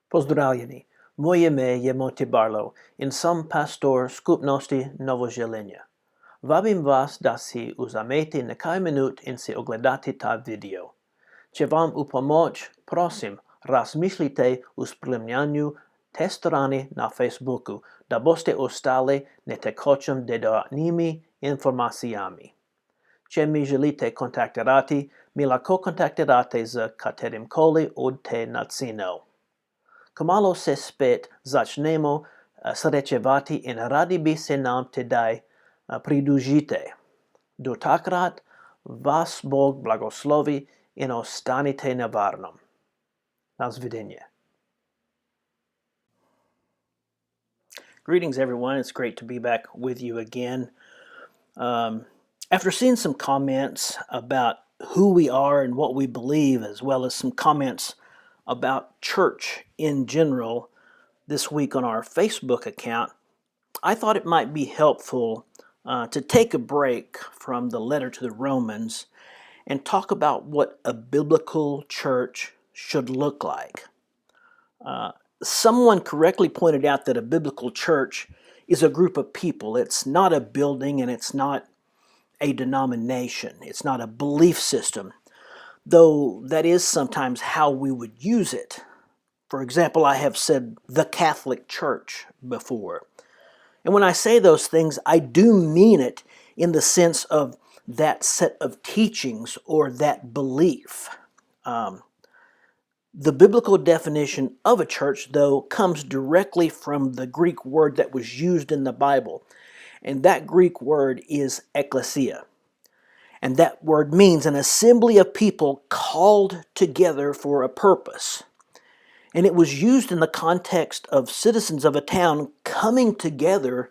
Pozdravljeni. Moje ime je Monty Barlow in sam pastor skupnosti Novoželenje. Vabim vas da si vzamete nekaj minut in si ogledate ta video. Če vam v pomoč, prosim, razmislite o spremljanju te strani na Facebooku, da boste ostali netekočim dodatnimi informacijami. Če mi želite kontaktirati, mi lahko kontaktirate z katerimkoli od te načinov. Kmalu se spet začnemo srečevati in radi bi se nam tedaj pridružite. Do takrat vas Bog blagoslovi in ostanite na varnem. Nasvidenje. Greetings, everyone. It's great to be back with you again. After seeing some comments about who we are and what we believe, as well as some comments about church in general this week on our Facebook account, I thought it might be helpful to take a break from the letter to the Romans and talk about what a biblical church should look like. Someone correctly pointed out that a biblical church is a group of people. It's not a building and it's not a denomination. It's not a belief system, though that is sometimes how we would use it. For example, I have said the Catholic Church before. And when I say those things, I do mean it in the sense of that set of teachings or that belief. The biblical definition of a church, though, comes directly from the Greek word that was used in the Bible. And that Greek word is ekklesia. And that word means an assembly of people called together for a purpose. And it was used in the context of citizens of a town coming together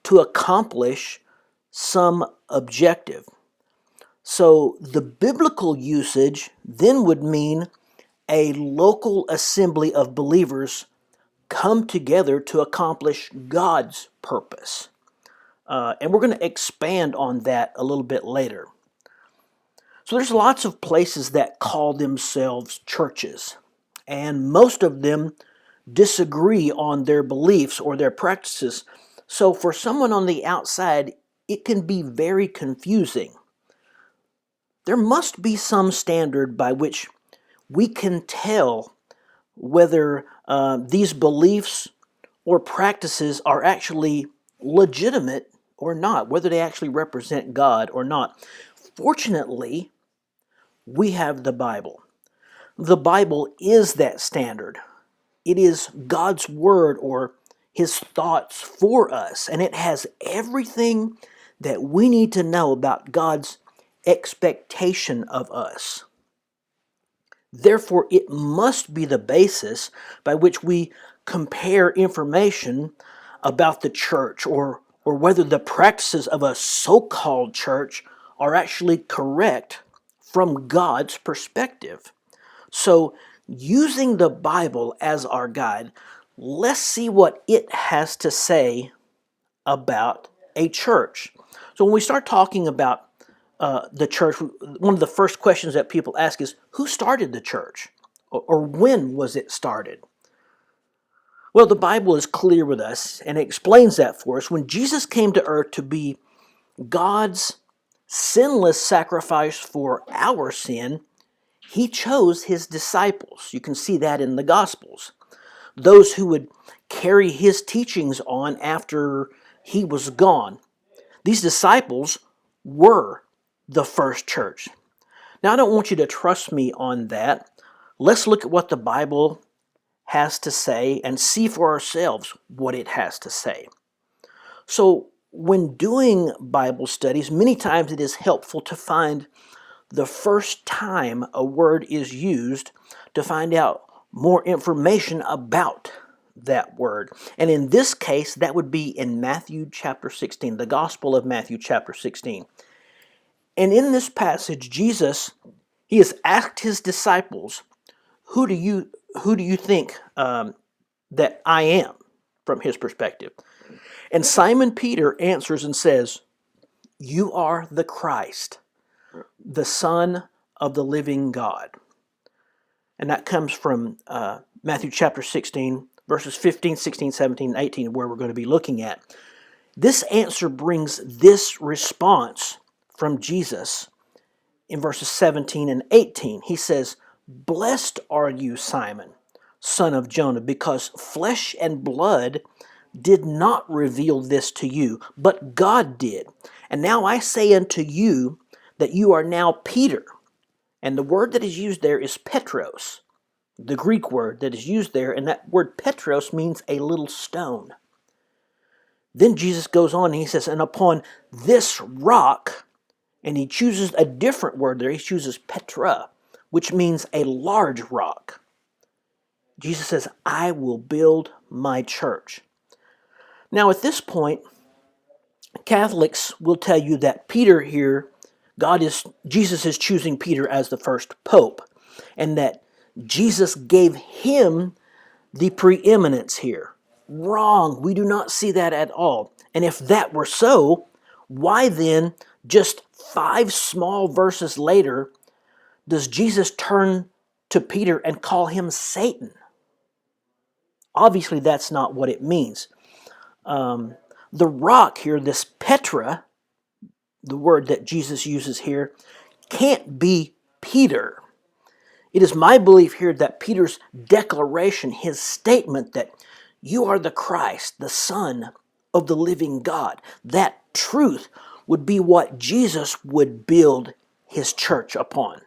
to accomplish some objective. So the biblical usage then would mean a local assembly of believers come together to accomplish God's purpose. And we're going to expand on that a little bit later. So there's lots of places that call themselves churches, and most of them disagree on their beliefs or their practices. So for someone on the outside, it can be very confusing. There must be some standard by which we can tell whether these beliefs or practices are actually legitimate or not, whether they actually represent God or not. Fortunately, we have the Bible. The Bible is that standard. It is God's word or His thoughts for us, and it has everything that we need to know about God's expectation of us. Therefore, it must be the basis by which we compare information about the church or whether the practices of a so-called church are actually correct from God's perspective. So, using the Bible as our guide, let's see what it has to say about a church. So when we start talking about the church, one of the first questions that people ask is, who started the church? Or when was it started? Well, the Bible is clear with us, and it explains that for us. When Jesus came to earth to be God's sinless sacrifice for our sin, He chose His disciples. You can see that in the Gospels. Those who would carry His teachings on after He was gone. These disciples were the first church. Now, I don't want you to trust me on that. Let's look at what the Bible has to say and see for ourselves what it has to say. So, when doing Bible studies, many times it is helpful to find the first time a word is used to find out more information about that word. And in this case, that would be in Matthew chapter 16, the Gospel of Matthew chapter 16. And in this passage, Jesus, He has asked His disciples, who do you think that I am, from His perspective? And Simon Peter answers and says, "You are the Christ, the Son of the living God." And that comes from Matthew chapter 16, verses 15, 16, 17, and 18, where we're going to be looking at. This answer brings this response from Jesus in verses 17 and 18. He says, "Blessed are you, Simon, son of Jonah, because flesh and blood did not reveal this to you, but God did. And now I say unto you that you are now Peter." And the word that is used there is Petros, the Greek word that is used there, and that word Petros means a little stone. Then Jesus goes on and he says, "And upon this rock," and he chooses a different word there. He chooses Petra, which means a large rock. Jesus says, "I will build my church." Now at this point, Catholics will tell you that Peter here, Jesus is choosing Peter as the first pope, and that Jesus gave him the preeminence here. Wrong. We do not see that at all. And if that were so, why then, just 5 small verses later, does Jesus turn to Peter and call him Satan? Obviously, that's not what it means. The rock here, this Petra, the word that Jesus uses here, can't be Peter. It is my belief here that Peter's declaration, his statement that you are the Christ, the Son of the living God, that truth would be what Jesus would build his church upon.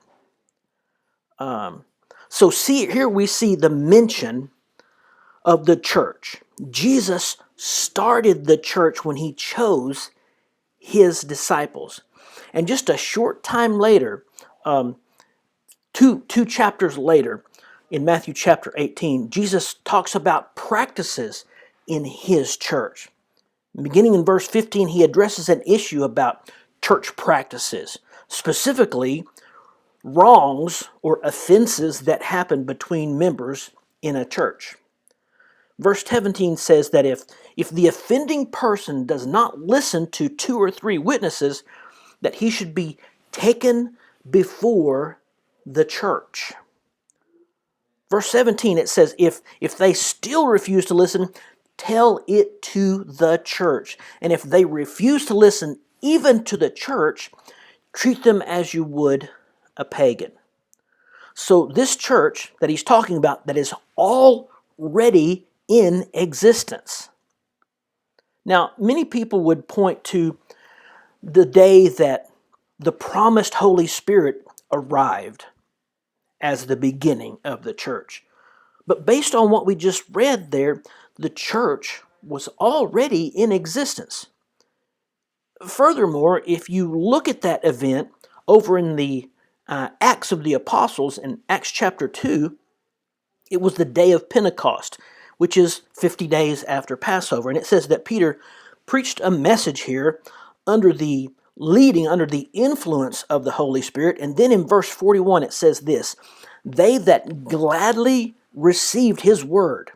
So here we see the mention of the church. Jesus started the church when he chose his disciples. And just a short time later, two chapters later, in Matthew chapter 18, Jesus talks about practices in his church. Beginning in verse 15, he addresses an issue about church practices, specifically wrongs or offenses that happen between members in a church. Verse 17 says that if the offending person does not listen to 2 or 3 witnesses, that he should be taken before the church. Verse 17, it says, if they still refuse to listen, tell it to the church. And if they refuse to listen even to the church, treat them as you would a pagan. So this church that he's talking about, that is already in existence. Now, many people would point to the day that the promised Holy Spirit arrived as the beginning of the church. But based on what we just read there, the church was already in existence. Furthermore, if you look at that event over in the Acts of the Apostles in Acts chapter 2, it was the day of Pentecost, which is 50 days after Passover. And it says that Peter preached a message here under the influence of the Holy Spirit. And then in verse 41 it says this, "They that gladly received his word,"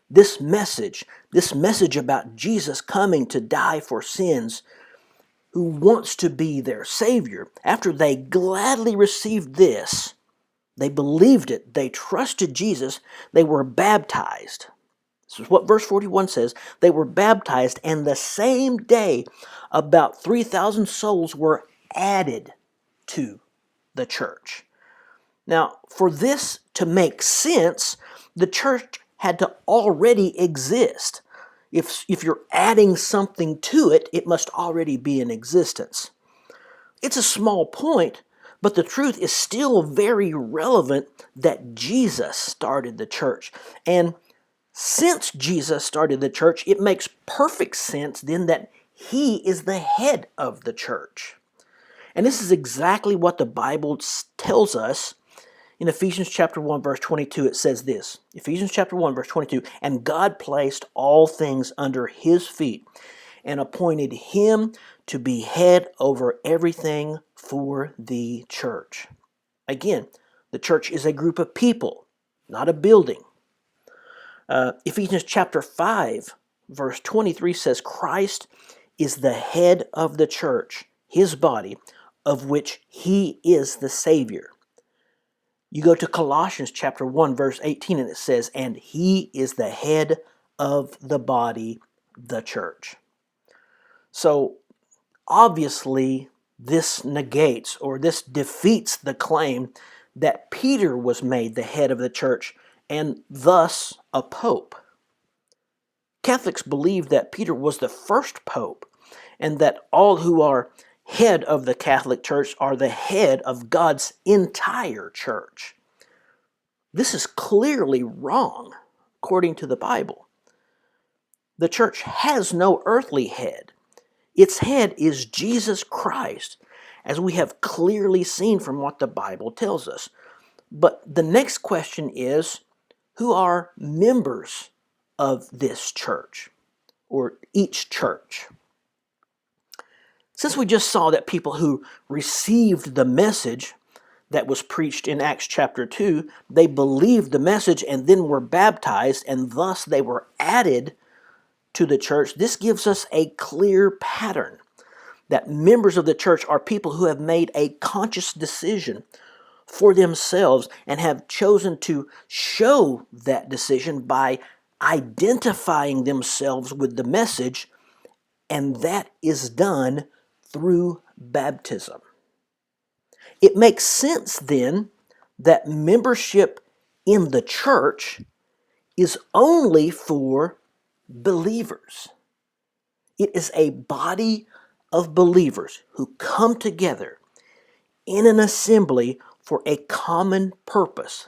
this message about Jesus coming to die for sins, who wants to be their Savior, after they gladly received this, they believed it, they trusted Jesus, they were baptized. This is what verse 41 says. They were baptized, and the same day about 3,000 souls were added to the church. Now, for this to make sense, the church had to already exist. If you're adding something to it, it must already be in existence. It's a small point, but the truth is still very relevant that Jesus started the church. And since Jesus started the church, it makes perfect sense then that he is the head of the church. And this is exactly what the Bible tells us. In Ephesians chapter 1, verse 22, it says this. Ephesians chapter 1, verse 22, "And God placed all things under his feet and appointed him to be head over everything for the church." Again, the church is a group of people, not a building. Ephesians chapter 5, verse 23 says, "Christ is the head of the church, his body, of which he is the Savior." You go to Colossians chapter 1, verse 18, and it says, "And he is the head of the body, the church." So obviously, this negates or this defeats the claim that Peter was made the head of the church and thus a pope. Catholics believe that Peter was the first pope and that all who are head of the Catholic Church are the head of God's entire church. This is clearly wrong, according to the Bible. The church has no earthly head. Its head is Jesus Christ, as we have clearly seen from what the Bible tells us. But the next question is, who are members of this church, or each church? Since we just saw that people who received the message that was preached in Acts chapter 2, they believed the message and then were baptized, and thus they were added to the church, this gives us a clear pattern that members of the church are people who have made a conscious decision for themselves and have chosen to show that decision by identifying themselves with the message, and that is done through baptism. It makes sense then that membership in the church is only for believers. It is a body of believers who come together in an assembly for a common purpose,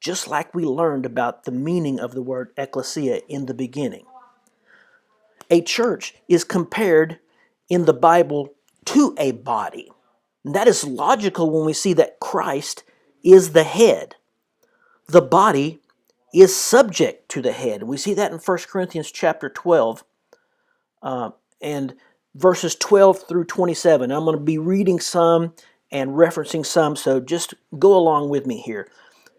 just like we learned about the meaning of the word ecclesia in the beginning. A church is compared in the Bible to a body. And that is logical when we see that Christ is the head. The body is subject to the head. We see that in 1 Corinthians chapter 12 and verses 12 through 27. I'm going to be reading some and referencing some, so just go along with me here.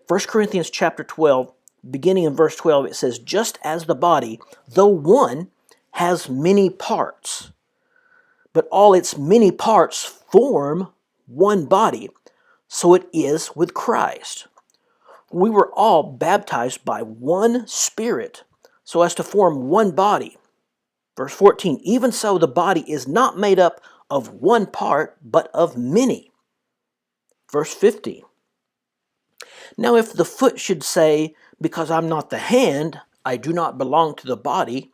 1 Corinthians chapter 12, beginning in verse 12, it says, "Just as the body, though one, has many parts, but all its many parts form one body, so it is with Christ. We were all baptized by one Spirit, so as to form one body." Verse 14, "Even so, the body is not made up of one part, but of many." Verse 15, "Now if the foot should say, 'Because I'm not the hand, I do not belong to the body,'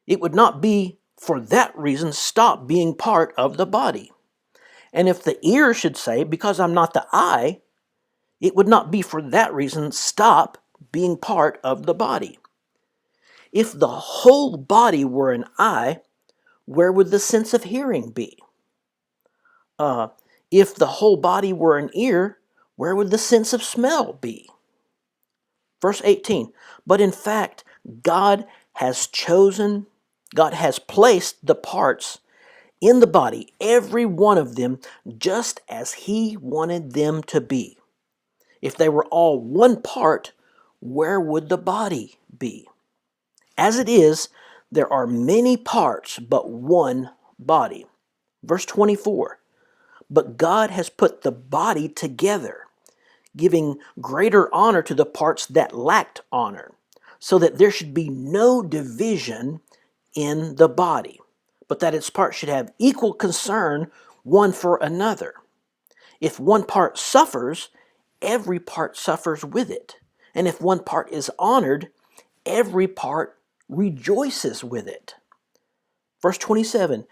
it would not be for that reason stop being part of the body. And if the ear should say, 'Because I'm not the eye,' it would not be for that reason stop being part of the body. If the whole body were an eye, where would the sense of hearing be? If the whole body were an ear, where would the sense of smell be?" Verse 18, "But in fact, God has placed the parts in the body, every one of them, just as He wanted them to be. If they were all one part, where would the body be? As it is, there are many parts, but one body." Verse 24, "But God has put the body together, giving greater honor to the parts that lacked honor, so that there should be no division in the body, but that its parts should have equal concern one for another. If one part suffers, every part suffers with it. And if one part is honored, every part rejoices with it." Verse 27,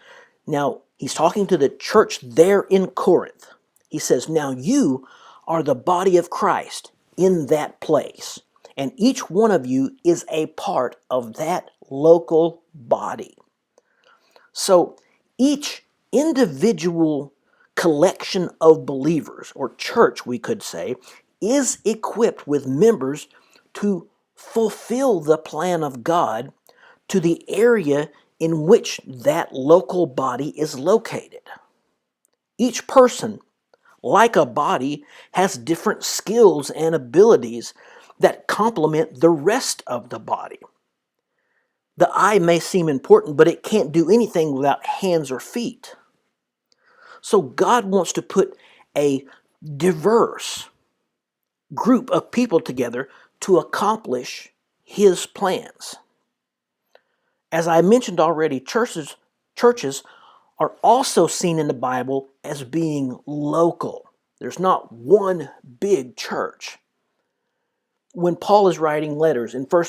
now he's talking to the church there in Corinth. He says, "Now you are the body of Christ in that place, and each one of you is a part of that local body." So each individual collection of believers, or church we could say, is equipped with members to fulfill the plan of God to the area in which that local body is located. Each person, like a body, has different skills and abilities that complement the rest of the body. The eye may seem important, but it can't do anything without hands or feet. So God wants to put a diverse group of people together to accomplish his plans. As I mentioned already, churches are also seen in the Bible as being local. There's not one big church. When Paul is writing letters in 1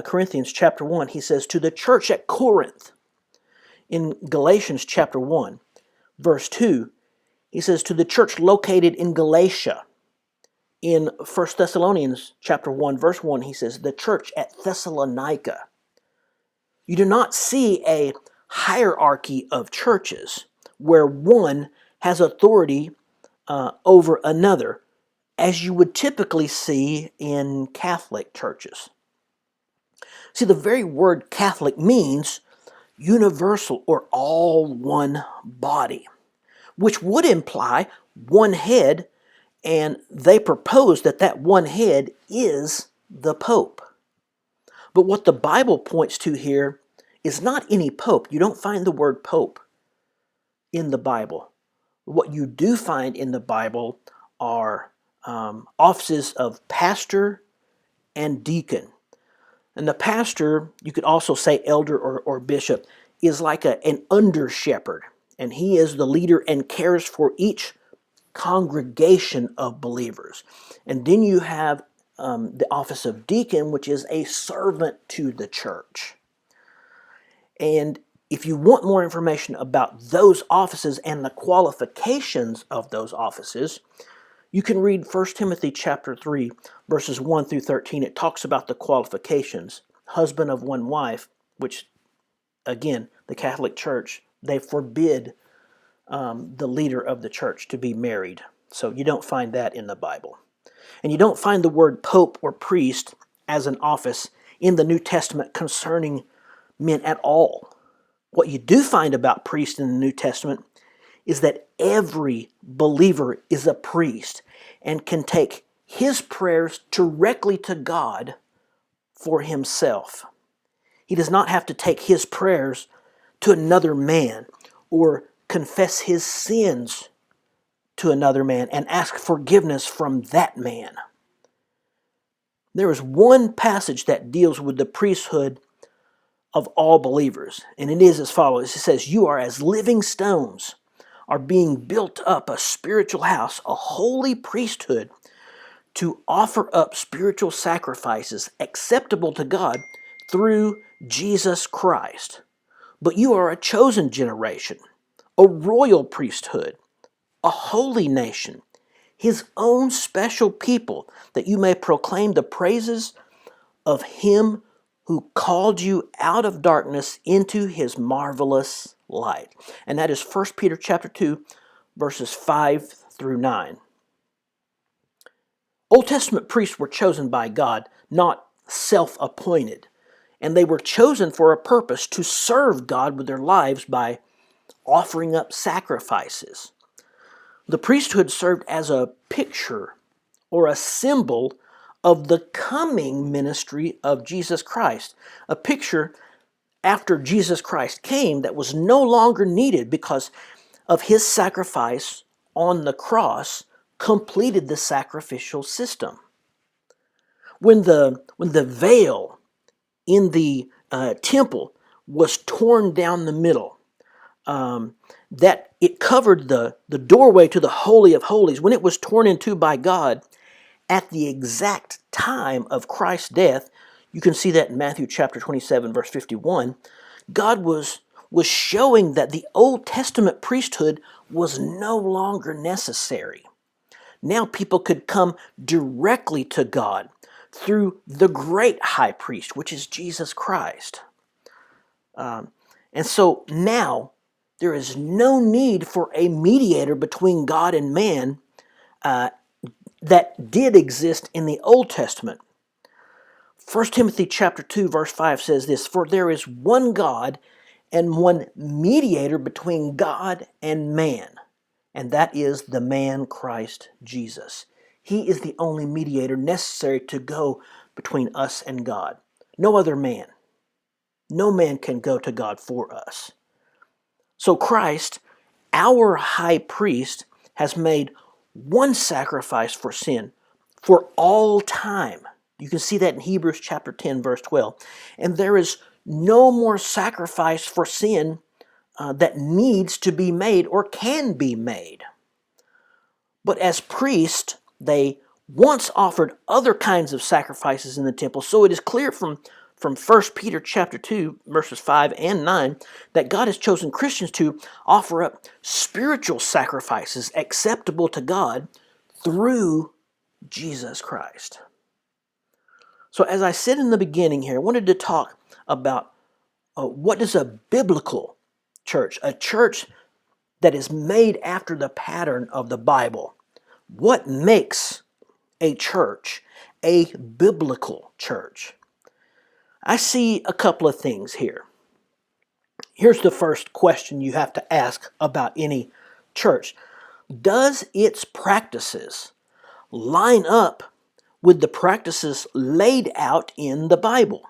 Corinthians chapter 1, he says, to the church at Corinth. In Galatians chapter 1, verse 2, he says, to the church located in Galatia. In 1 Thessalonians chapter 1, verse 1, he says, the church at Thessalonica. You do not see a hierarchy of churches where one has authority over another, as you would typically see in Catholic churches. See, the very word Catholic means universal or all one body, which would imply one head, and they propose that that one head is the Pope. But what the Bible points to here is not any pope. You don't find the word pope in the Bible. What you do find in the Bible are offices of pastor and deacon. And the pastor, you could also say elder or bishop, is like an under shepherd. And he is the leader and cares for each congregation of believers. And then you have the office of deacon, which is a servant to the church. And if you want more information about those offices and the qualifications of those offices, you can read 1 Timothy chapter 3, verses 1 through 13. It talks about the qualifications. Husband of one wife, which, again, the Catholic Church, they forbid the leader of the church to be married. So you don't find that in the Bible. And you don't find the word pope or priest as an office in the New Testament concerning men at all. What you do find about priests in the New Testament is that every believer is a priest and can take his prayers directly to God for himself. He does not have to take his prayers to another man or confess his sins to another man and ask forgiveness from that man. There is one passage that deals with the priesthood of all believers, and it is as follows. It says, you are as living stones, are being built up a spiritual house, a holy priesthood, to offer up spiritual sacrifices acceptable to God through Jesus Christ. But you are a chosen generation, a royal priesthood, a holy nation, his own special people, that you may proclaim the praises of him who called you out of darkness into his marvelous light. And that is 1 Peter chapter 2, verses 5 through 9. Old Testament priests were chosen by God, not self-appointed. And they were chosen for a purpose, to serve God with their lives by offering up sacrifices. The priesthood served as a picture or a symbol of the coming ministry of Jesus Christ. A picture after Jesus Christ came that was no longer needed because of his sacrifice on the cross completed the sacrificial system. When the veil in the temple was torn down the middle, that it covered the doorway to the Holy of Holies, when it was torn in two by God at the exact time of Christ's death, you can see that in Matthew chapter 27, verse 51, God was showing that the Old Testament priesthood was no longer necessary. Now people could come directly to God through the great high priest, which is Jesus Christ. And so now there is no need for a mediator between God and man that did exist in the Old Testament. 1 Timothy chapter 2, verse 5 says this, for there is one God and one mediator between God and man, and that is the man Christ Jesus. He is the only mediator necessary to go between us and God. No other man. No man can go to God for us. So Christ, our high priest, has made one sacrifice for sin for all time. You can see that in Hebrews chapter 10, verse 12. And there is no more sacrifice for sin that needs to be made or can be made. But as priests, they once offered other kinds of sacrifices in the temple. So it is clear from 1 Peter chapter 2, verses 5 and 9, that God has chosen Christians to offer up spiritual sacrifices acceptable to God through Jesus Christ. So as I said in the beginning here, I wanted to talk about what is a biblical church, a church that is made after the pattern of the Bible. What makes a church a biblical church? I see a couple of things here. Here's the first question you have to ask about any church. Does its practices line up with the practices laid out in the Bible?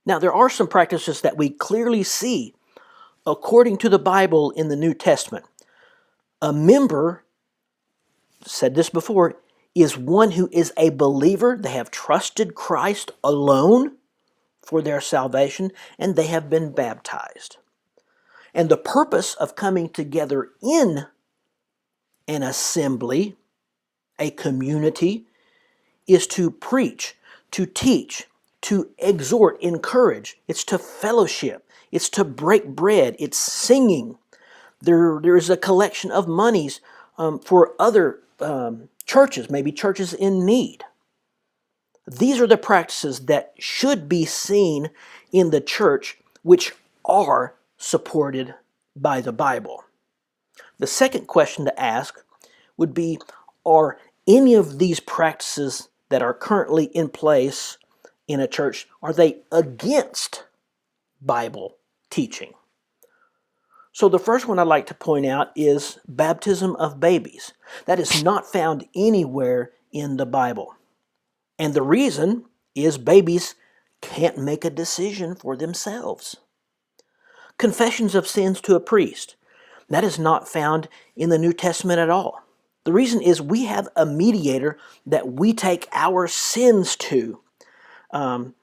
Now, there are some practices that we clearly see according to the Bible in the New Testament. A member, said this before, is one who is a believer. They have trusted Christ alone for their salvation, and they have been baptized. And the purpose of coming together in an assembly, a community, is to preach, to teach, to exhort, encourage. It's to fellowship. It's to break bread. It's singing. There is a collection of monies for other churches, maybe churches in need. These are the practices that should be seen in the church, which are supported by the Bible. The second question to ask would be, are any of these practices that are currently in place in a church, are they against Bible teaching? So the first one I'd like to point out is baptism of babies. That is not found anywhere in the Bible. And the reason is babies can't make a decision for themselves. Confessions of sins to a priest. That is not found in the New Testament at all. The reason is we have a mediator that we take our sins to. And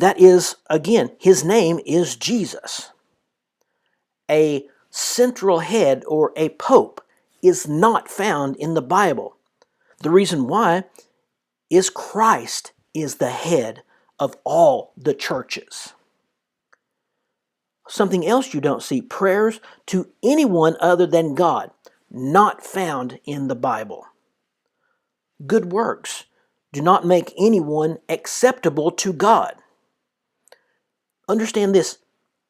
that is, again, his name is Jesus. A central head or a pope is not found in the Bible. The reason why is Christ is the head of all the churches. Something else you don't see, prayers to anyone other than God, not found in the Bible. Good works do not make anyone acceptable to God. Understand this,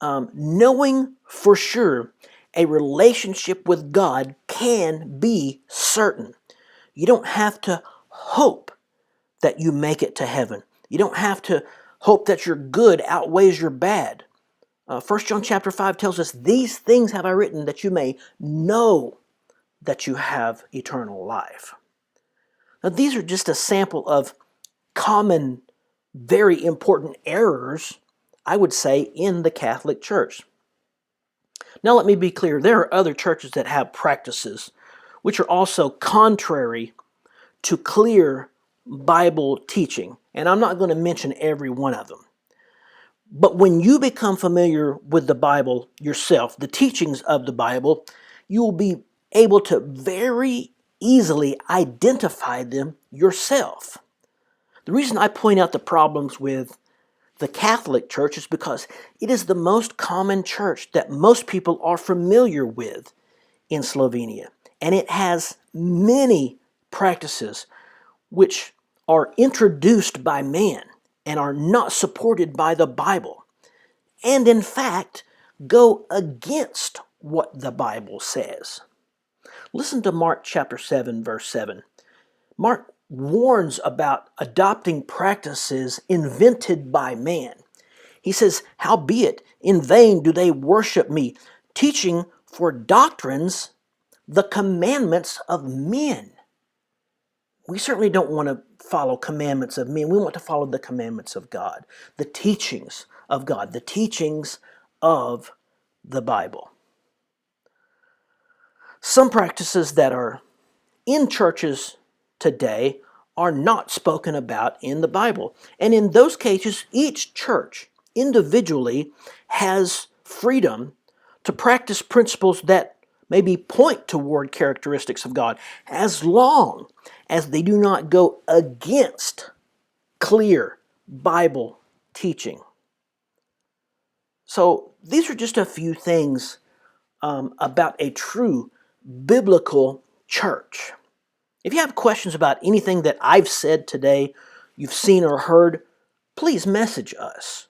knowing for sure a relationship with God can be certain. You don't have to hope that you make it to heaven. You don't have to hope that your good outweighs your bad. 1 John chapter 5 tells us, these things have I written that you may know that you have eternal life. Now, these are just a sample of common, very important errors, I would say, in the Catholic Church. Now, let me be clear. There are other churches that have practices which are also contrary to clear Bible teaching. And I'm not going to mention every one of them. But when you become familiar with the Bible yourself, the teachings of the Bible, you will be able to very easily identify them yourself. The reason I point out the problems with the Catholic Church is because it is the most common church that most people are familiar with in Slovenia. And it has many practices which are introduced by man and are not supported by the Bible, and in fact go against what the Bible says. Listen to Mark chapter 7, verse 7. Mark warns about adopting practices invented by man. He says, "Howbeit, in vain do they worship me, teaching for doctrines the commandments of men." We certainly don't want to follow commandments of men. We want to follow the commandments of God, the teachings of God, the teachings of the Bible. Some practices that are in churches today are not spoken about in the Bible. And in those cases, each church individually has freedom to practice principles that maybe point toward characteristics of God, as long as they do not go against clear Bible teaching. So these are just a few things about a true biblical church. If you have questions about anything that I've said today, you've seen or heard, please message us.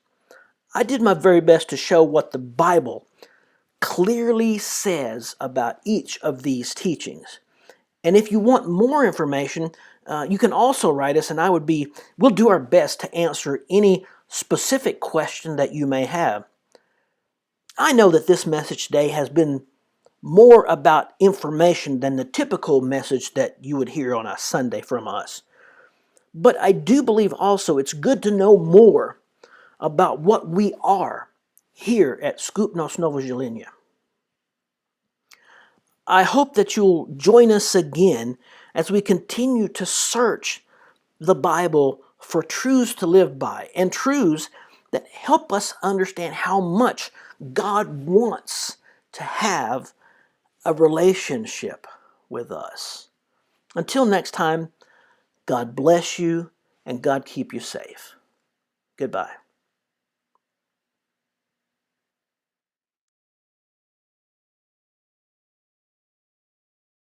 I did my very best to show what the Bible clearly says about each of these teachings. And if you want more information, you can also write us, and we'll do our best to answer any specific question that you may have. I know that this message today has been more about information than the typical message that you would hear on a Sunday from us. But I do believe also it's good to know more about what we are here at Skupnos Novozielenia. I hope that you'll join us again as we continue to search the Bible for truths to live by and truths that help us understand how much God wants to have a relationship with us. Until next time, God bless you and God keep you safe. Goodbye.